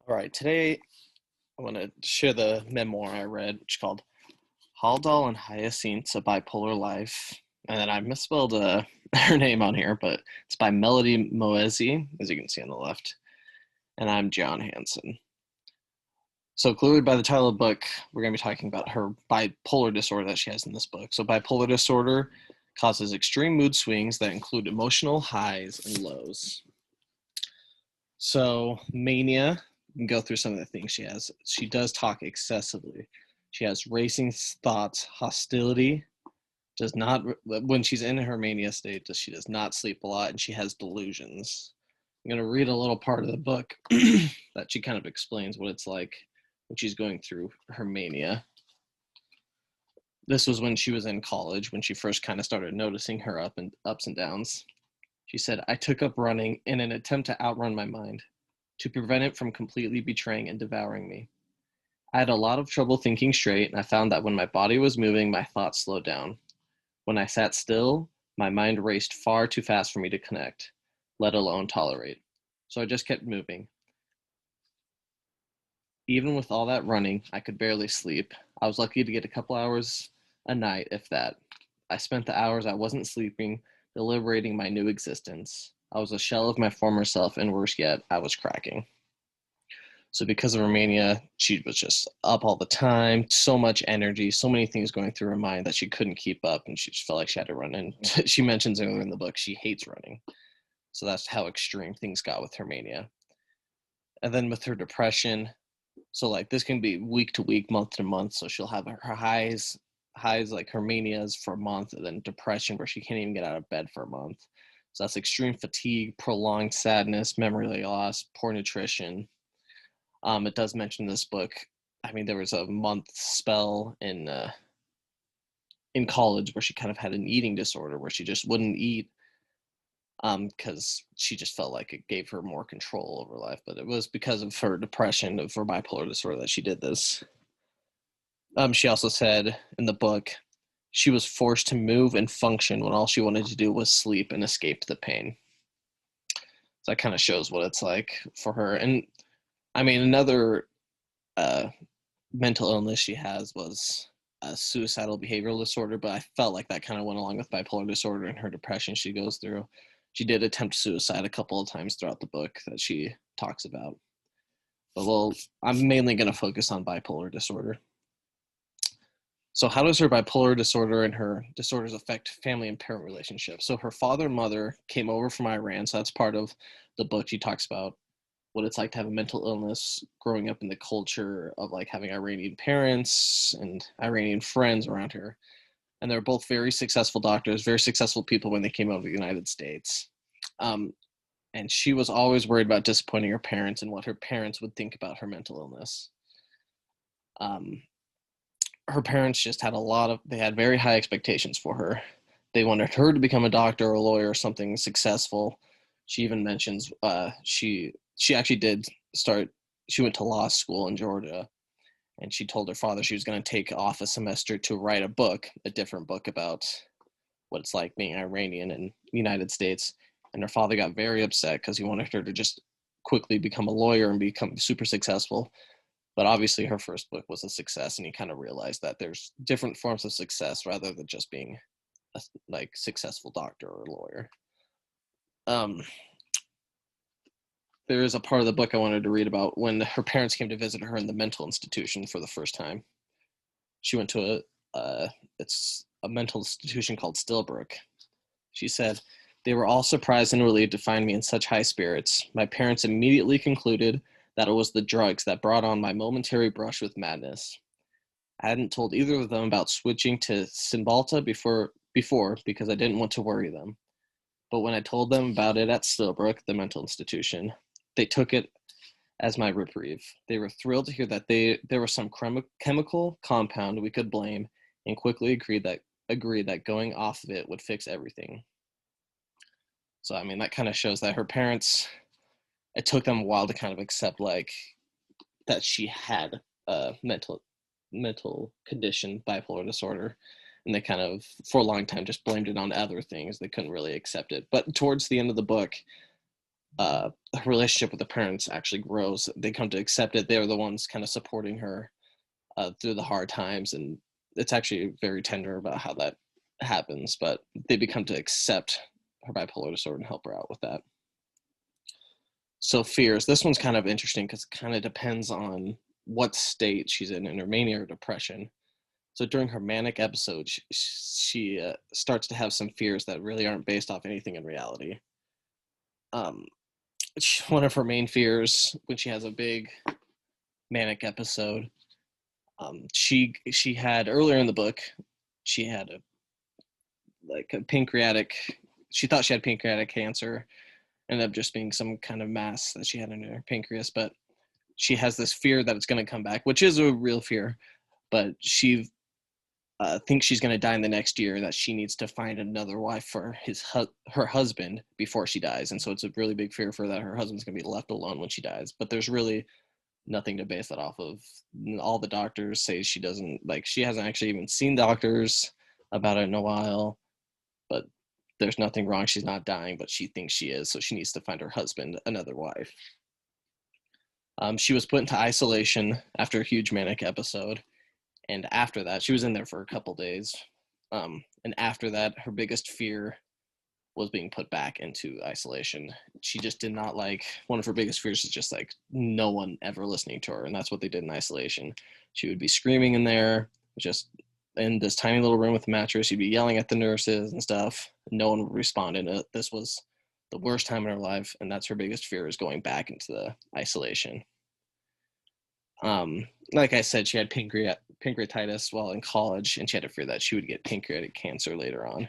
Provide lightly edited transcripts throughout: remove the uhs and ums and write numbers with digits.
All right, today I want to share the memoir I read, which is called Haldol and Hyacinths, A Bipolar Life. And then I misspelled her name on here, but it's by Melody Moesi, as you can see on the left. And I'm John Hansen. So, clued by the title of the book, we're going to be talking about her bipolar disorder that she has in this book. So, bipolar disorder causes extreme mood swings that include emotional highs and lows. So, mania, we can go through some of the things she has. She does talk excessively. She has racing thoughts, hostility, does not, when she's in her mania state, she does not sleep a lot, and she has delusions. I'm going to read a little part of the book that she kind of explains what it's like when she's going through her mania. This was when she was in college, when she first kind of started noticing her ups and downs. She said, I took up running in an attempt to outrun my mind, to prevent it from completely betraying and devouring me. I had a lot of trouble thinking straight, and I found that when my body was moving, my thoughts slowed down. When I sat still, my mind raced far too fast for me to connect, let alone tolerate. So I just kept moving. Even with all that running, I could barely sleep. I was lucky to get a couple hours a night, if that. I spent the hours I wasn't sleeping, deliberating my new existence. I was a shell of my former self, and worse yet, I was cracking. So because of her mania, she was just up all the time, so much energy, so many things going through her mind that she couldn't keep up, and she just felt like she had to run. And she mentions earlier in the book she hates running. So that's how extreme things got with her mania. And then with her depression, so like this can be week to week, month to month. So she'll have her highs like her manias for a month, and then depression where she can't even get out of bed for a month. So that's extreme fatigue, prolonged sadness, memory loss, poor nutrition. It does mention in this book. I mean, there was a month spell in college where she kind of had an eating disorder where she just wouldn't eat because she just felt like it gave her more control over life. But it was because of her depression, of her bipolar disorder, that she did this. She also said in the book she was forced to move and function when all she wanted to do was sleep and escape the pain. So that kind of shows what it's like for her. And I mean, another uh, mental illness she has was a suicidal behavioral disorder, but I felt like that kind of went along with bipolar disorder and her depression she goes through. She did attempt suicide a couple of times throughout the book that she talks about. But well, I'm mainly going to focus on bipolar disorder. So, how does her bipolar disorder and her disorders affect family and parent relationships? So, her father and mother came over from Iran, so that's part of the book. She talks about what it's like to have a mental illness growing up in the culture of like having Iranian parents and Iranian friends around her. And they're both very successful doctors, very successful people when they came over to the United States. Um, and she was always worried about disappointing her parents and what her parents would think about her mental illness. Um, Her parents just had they had very high expectations for her. They wanted her to become a doctor or a lawyer or something successful. She even mentions she actually did start. She went to law school in Georgia, and she told her father she was going to take off a semester to write a different book about what it's like being Iranian in the United States. And her father got very upset because he wanted her to just quickly become a lawyer and become super successful. But obviously, her first book was a success, and he kind of realized that there's different forms of success rather than just being a like successful doctor or lawyer. Um, there is a part of the book I wanted to read about when her parents came to visit her in the mental institution for the first time. She went to it's a mental institution called Stillbrook. She said, they were all surprised and relieved to find me in such high spirits. My parents immediately concluded that it was the drugs that brought on my momentary brush with madness. I hadn't told either of them about switching to Cymbalta before because I didn't want to worry them. But when I told them about it at Stillbrook, the mental institution, they took it as my reprieve. They were thrilled to hear that there was some chemical compound we could blame, and quickly agreed that going off of it would fix everything. So I mean that kind of shows that her parents, it took them a while to kind of accept like that she had a mental condition, bipolar disorder, and they kind of for a long time just blamed it on other things. They couldn't really accept it. But towards the end of the book, her relationship with the parents actually grows. They come to accept it. They're the ones kind of supporting her through the hard times, and it's actually very tender about how that happens. But they become to accept her bipolar disorder and help her out with that. So fears. This one's kind of interesting because it kind of depends on what state she's in her mania or depression. So during her manic episode, she starts to have some fears that really aren't based off anything in reality. Um, One of her main fears when she has a big manic episode, she had earlier in the book, she had a pancreatic. She thought she had pancreatic cancer, ended up just being some kind of mass that she had in her pancreas. But she has this fear that it's going to come back, which is a real fear. But she thinks she's going to die in the next year, that she needs to find another wife for her husband before she dies. And so it's a really big fear for that her husband's going to be left alone when she dies. But there's really nothing to base that off of. All the doctors say she doesn't, like, she hasn't actually even seen doctors about it in a while, but there's nothing wrong. She's not dying, but she thinks she is. So she needs to find her husband another wife. She was put into isolation after a huge manic episode. And after that, she was in there for a couple days. And after that, her biggest fear was being put back into isolation. She just did not like, one of her biggest fears is just like no one ever listening to her. And that's what they did in isolation. She would be screaming in there, just in this tiny little room with a mattress. She'd be yelling at the nurses and stuff. No one would respond. And this was the worst time in her life. And that's her biggest fear, is going back into the isolation. Like I said, she had pancreatitis while in college, and she had to fear that she would get pancreatic cancer later on.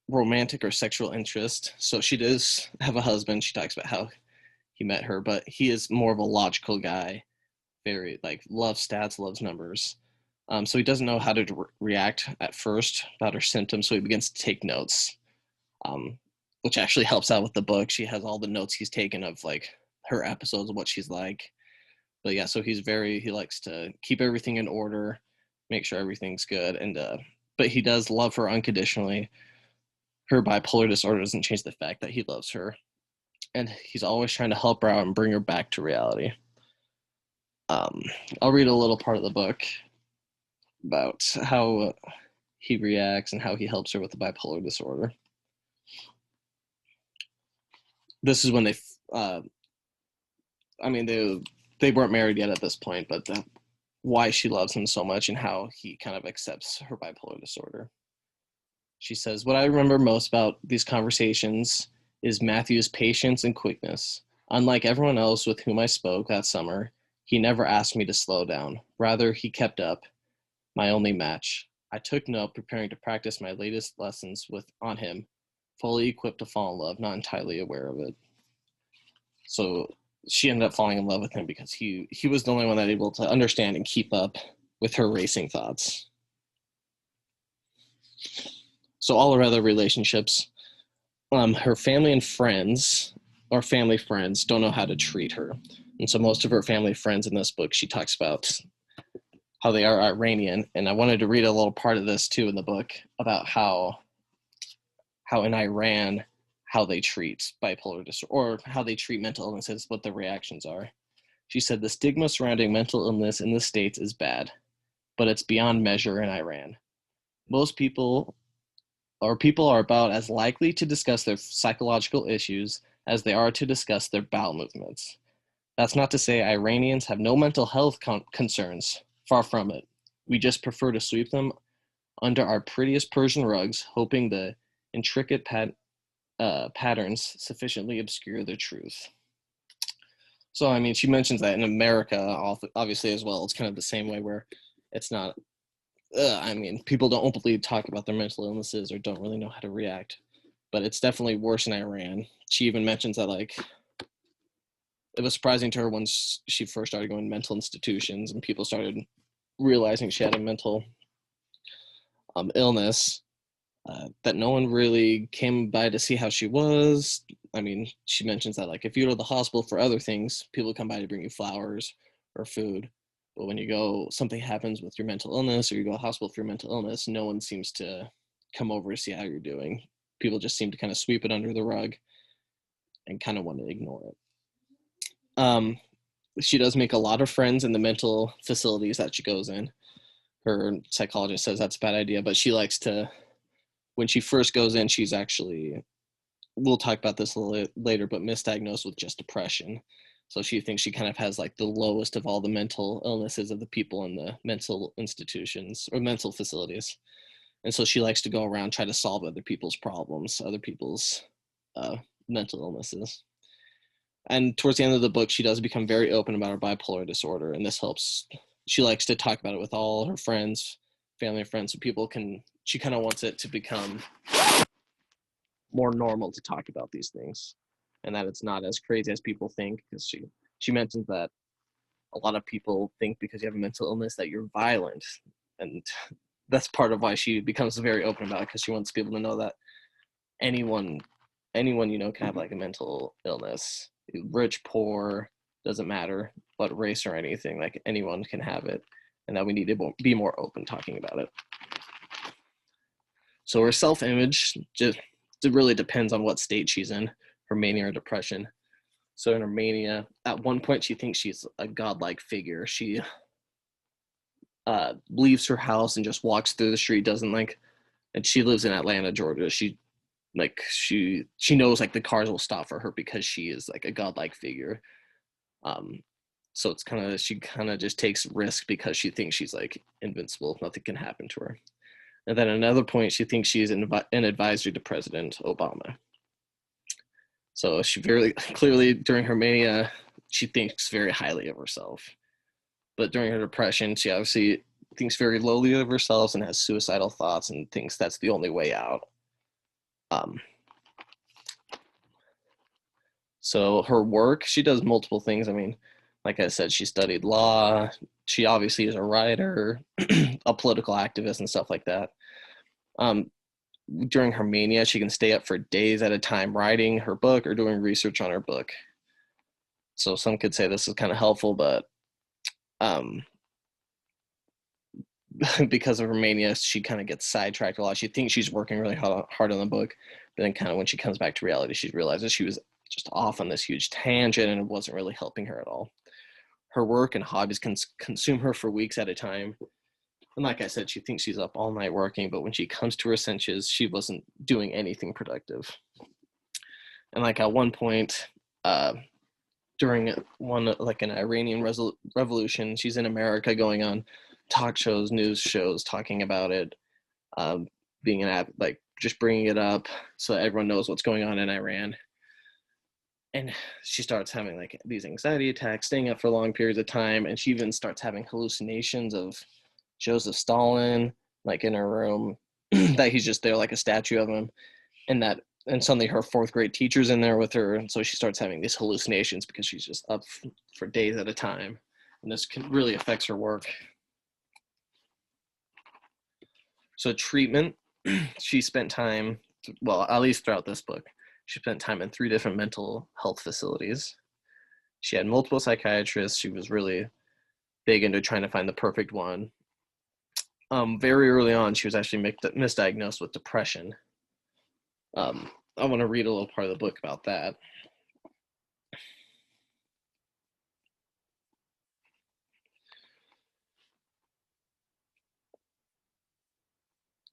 Romantic or sexual interest. So she does have a husband. She talks about how he met her, but he is more of a logical guy, very like loves stats, loves numbers. So he doesn't know how to react at first about her symptoms. So he begins to take notes, which actually helps out with the book. She has all the notes he's taken of like her episodes, what she's like. But yeah, so he likes to keep everything in order, make sure everything's good. And but he does love her unconditionally. Her bipolar disorder doesn't change the fact that he loves her, and he's always trying to help her out and bring her back to reality. I'll read a little part of the book about how he reacts and how he helps her with the bipolar disorder. This is when they weren't married yet at this point, but why she loves him so much and how he kind of accepts her bipolar disorder. She says, "What I remember most about these conversations is Matthew's patience and quickness. Unlike everyone else with whom I spoke that summer, he never asked me to slow down. Rather, he kept up, my only match. I took note, preparing to practice my latest lessons on him, fully equipped to fall in love, not entirely aware of it." So she ended up falling in love with him because he was the only one that able to understand and keep up with her racing thoughts. So all her other relationships, her family and friends, or family friends, don't know how to treat her. And so most of her family friends in this book, she talks about how they are Iranian. And I wanted to read a little part of this too in the book about how in Iran, how they treat bipolar disorder, or how they treat mental illnesses, what the reactions are. She said, "The stigma surrounding mental illness in the States is bad, but it's beyond measure in Iran. Most people are about as likely to discuss their psychological issues as they are to discuss their bowel movements. That's not to say Iranians have no mental health concerns. Far from it. We just prefer to sweep them under our prettiest Persian rugs, hoping the intricate patterns sufficiently obscure the truth." So, I mean, she mentions that in America, obviously, as well, it's kind of the same way where it's not, people don't openly talk about their mental illnesses or don't really know how to react. But it's definitely worse in Iran. She even mentions that, like, it was surprising to her when she first started going to mental institutions and people started realizing she had a mental illness, that no one really came by to see how she was. I mean, she mentions that, like, if you go to the hospital for other things, people come by to bring you flowers or food. But when something happens with your mental illness, or you go to the hospital for your mental illness, no one seems to come over to see how you're doing. people just seem to kind of sweep it under the rug and kind of want to ignore it. She does make a lot of friends in the mental facilities that she goes in. Her psychologist says that's a bad idea, but she likes to, when she first goes in, she's actually, we'll talk about this a little later, but misdiagnosed with just depression. So she thinks she kind of has like the lowest of all the mental illnesses of the people in the mental institutions or mental facilities. And so she likes to go around, try to solve other people's problems, other people's mental illnesses. And towards the end of the book, she does become very open about her bipolar disorder, and this helps. She likes to talk about it with all her friends, family and friends, so people can, she kind of wants it to become more normal to talk about these things, and that it's not as crazy as people think, because she mentions that a lot of people think because you have a mental illness that you're violent, and that's part of why she becomes very open about it, because she wants people to know that anyone can have like a mental illness, rich, poor, doesn't matter what race or anything, like anyone can have it, and that we need to be more open talking about it. So her self-image just, it really depends on what state she's in, her mania or depression. So in her mania, at one point she thinks she's a godlike figure. She leaves her house and just walks through the street, and she lives in Atlanta, Georgia. She knows like the cars will stop for her because she is like a godlike figure. So it's she kind of just takes risk because she thinks she's like invincible, nothing can happen to her. And then at another point, she thinks she's an advisor to President Obama. So she very clearly, during her mania, she thinks very highly of herself. But during her depression, she obviously thinks very lowly of herself and has suicidal thoughts and thinks that's the only way out. So her work, she does multiple things. I mean, like I said, she studied law. She obviously is a writer, a political activist and stuff like that. During her mania, she can stay up for days at a time writing her book or doing research on her book. So some could say this is kind of helpful, but because of her mania, she kind of gets sidetracked a lot. She thinks she's working really hard on the book, but then kind of when she comes back to reality, she realizes she was just off on this huge tangent and it wasn't really helping her at all. Her work and hobbies can consume her for weeks at a time. And like I said, she thinks she's up all night working, but when she comes to her senses, she wasn't doing anything productive. And like at one point, during like an Iranian revolution, she's in America going on talk shows, news shows, talking about it, being like just bringing it up so that everyone knows what's going on in Iran. And she starts having like these anxiety attacks, staying up for long periods of time, and she even starts having hallucinations of Joseph Stalin, like in her room, that he's just there like a statue of him, and suddenly her fourth grade teacher's in there with her, and so she starts having these hallucinations because she's just up for days at a time, and this really affects her work. So treatment, she spent time, well, at least throughout this book, she spent time in 3 different mental health facilities. She had multiple psychiatrists. She was really big into trying to find the perfect one. Very early on, she was actually misdiagnosed with depression. I want to read a little part of the book about that.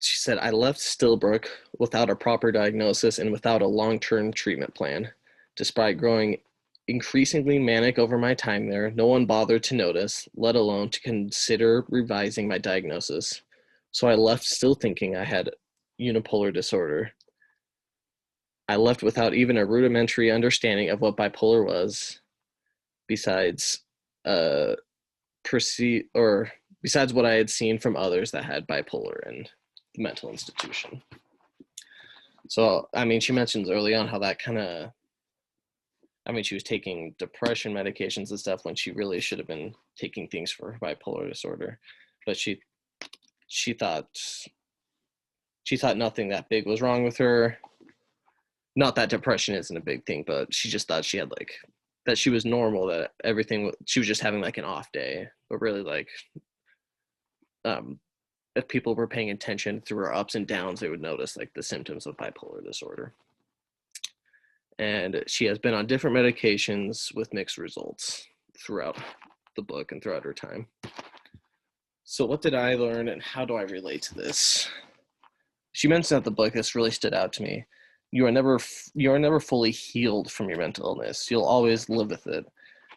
She said, "I left Stillbrook without a proper diagnosis and without a long-term treatment plan. Despite growing increasingly manic over my time there, no one bothered to notice, let alone to consider revising my diagnosis. So I left still thinking I had unipolar disorder. I left without even a rudimentary understanding of what bipolar was, besides besides what I had seen from others that had bipolar in the mental institution." So, I mean, she mentions early on how that she was taking depression medications and stuff when she really should have been taking things for bipolar disorder. But she thought nothing that big was wrong with her. Not that depression isn't a big thing, but she just thought she had that she was normal, that everything, she was just having like an off day, but really if people were paying attention through her ups and downs, they would notice like the symptoms of bipolar disorder. And she has been on different medications with mixed results throughout the book and throughout her time. So what did I learn and how do I relate to this? She mentioned at the book, this really stood out to me. You are never fully healed from your mental illness. You'll always live with it.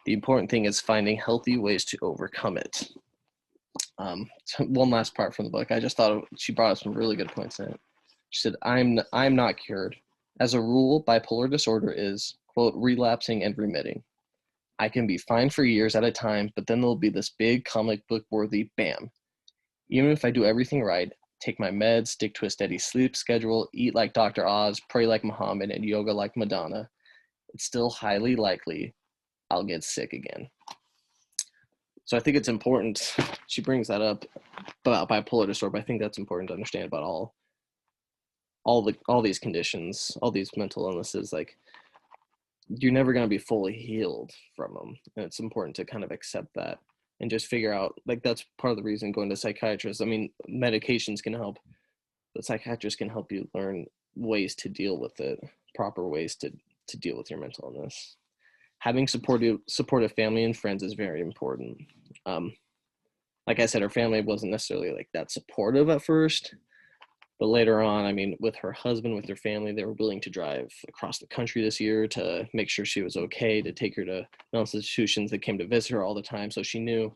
The important thing is finding healthy ways to overcome it. So one last part from the book. I just thought she brought up some really good points in it. She said, I'm not cured. As a rule, bipolar disorder is, quote, relapsing and remitting. I can be fine for years at a time, but then there'll be this big comic book worthy bam. Even if I do everything right, take my meds, stick to a steady sleep schedule, eat like Dr. Oz, pray like Muhammad, and yoga like Madonna, it's still highly likely I'll get sick again. So I think it's important, she brings that up about bipolar disorder, but I think that's important to understand about all these conditions, all these mental illnesses. Like, you're never going to be fully healed from them, and it's important to kind of accept that and just figure out, like, that's part of the reason going to psychiatrists. I mean, medications can help, but psychiatrists can help you learn ways to deal with it, proper ways to deal with your mental illness. Having supportive family and friends is very important. Like I said, her family wasn't necessarily like that supportive at first, but later on, I mean, with her husband, with her family, they were willing to drive across the country this year to make sure she was okay, to take her to mental institutions that came to visit her all the time. So she knew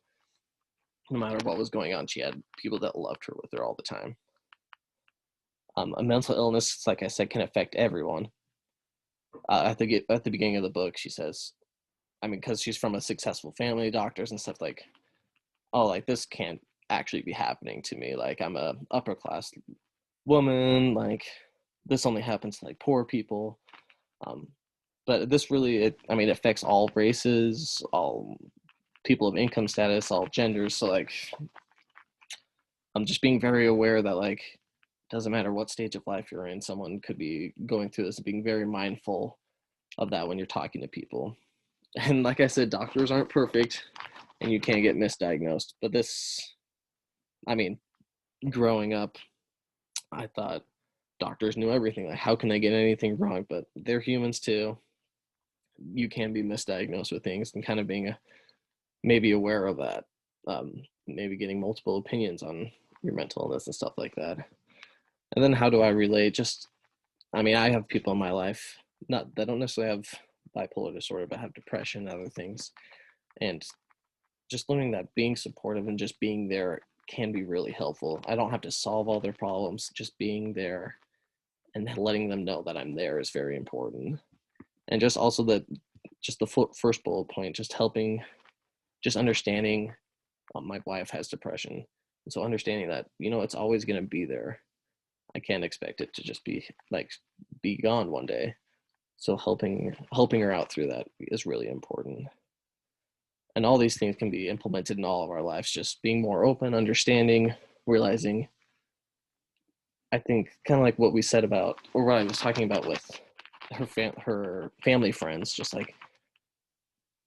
no matter what was going on, she had people that loved her with her all the time. A mental illness, like I said, can affect everyone. At the beginning of the book, she says, I mean, because she's from a successful family, doctors and stuff, like, oh, like, this can't actually be happening to me. Like, I'm a upper class woman, like, this only happens to like poor people. But this really, it affects all races, all people of income status, all genders. So like, I'm just being very aware that, like, it doesn't matter what stage of life you're in, someone could be going through this, and being very mindful of that when you're talking to people. And like I said, doctors aren't perfect and you can't get misdiagnosed. But this, I mean, growing up, I thought doctors knew everything. Like, how can they get anything wrong? But they're humans too. You can be misdiagnosed with things, and kind of being maybe aware of that. Maybe getting multiple opinions on your mental illness and stuff like that. And then how do I relate? Just, I mean, I have people in my life not that don't necessarily have bipolar disorder, but have depression and other things. And just learning that being supportive and just being there can be really helpful. I don't have to solve all their problems. Just being there and letting them know that I'm there is very important. And just also the first bullet point, just helping, just understanding my wife has depression. And so understanding that, it's always going to be there. I can't expect it to just be gone one day. So helping her out through that is really important. And all these things can be implemented in all of our lives, just being more open, understanding, realizing, I think, kind of like what we said about, or what I was talking about with her family friends, just like,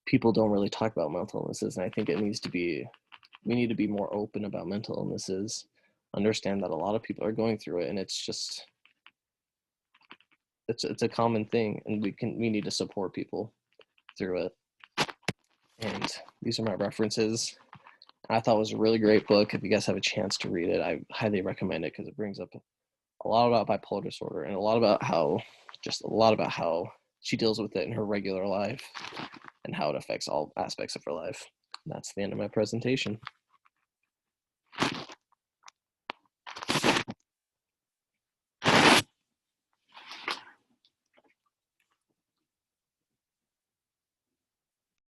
people don't really talk about mental illnesses. And I think we need to be more open about mental illnesses, understand that a lot of people are going through it, and it's a common thing, and we need to support people through it. And these are my references. I thought it was a really great book. If you guys have a chance to read it, I highly recommend it, because it brings up a lot about bipolar disorder, and a lot about how she deals with it in her regular life and how it affects all aspects of her life. And that's the end of my presentation.